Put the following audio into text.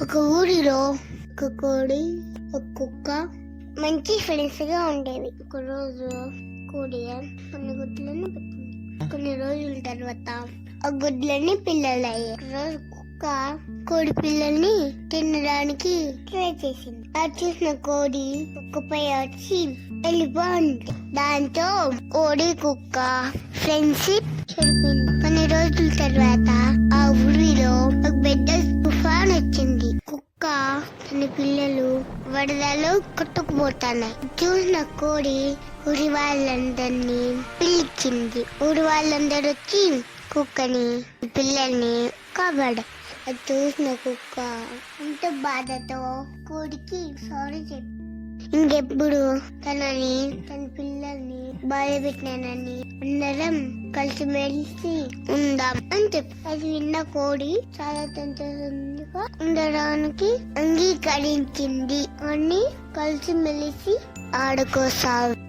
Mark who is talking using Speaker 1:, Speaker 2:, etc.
Speaker 1: ఒక ఊరిలో ఒక కోడి, ఒక కుక్క మంచి ఫ్రెండ్స్ గా ఉండేవి. ఒక రోజు కోడి కొన్ని గుడ్లని పెట్టింది. కొన్ని రోజుల తర్వాత ఆ గుడ్లన్నీ పిల్లలయ్యాయి. ఒక రోజు కుక్క కోడి పిల్లల్ని తినడానికి ట్రై చేసింది. అది చూసిన కోడి కుక్కపై వచ్చి వెళ్ళిపోయింది. దాంతో కోడి కుక్క ఫ్రెండ్షిప్ చెడిపోయింది. కొన్ని రోజుల తర్వాత ఆ ఊరిలో ఒక పెద్ద తుఫాన్ వచ్చింది. కుక్క తన పిల్లలు వరదలో కొట్టుకుపోతున్నాయి. చూసిన కోడి ఊరి వాళ్ళందరినీ పిలిచింది. ఊరి వాళ్ళందరూ వచ్చి కుక్కని పిల్లల్ని కాపాడారు. అది చూసిన కుక్క ఎంతో బాధతో కోడికి సారీ చెప్పి ఇంకెప్పుడు తన పిల్లల్ని బాధ పెట్టినానని అందరం కలిసిమెలిసి ఉందాం అని చెప్పి అది విన్న కోడి చాలా సంతోషంగా ఉండడానికి అంగీకరించింది. అని కలిసిమెలిసి ఆడుకోసాగు.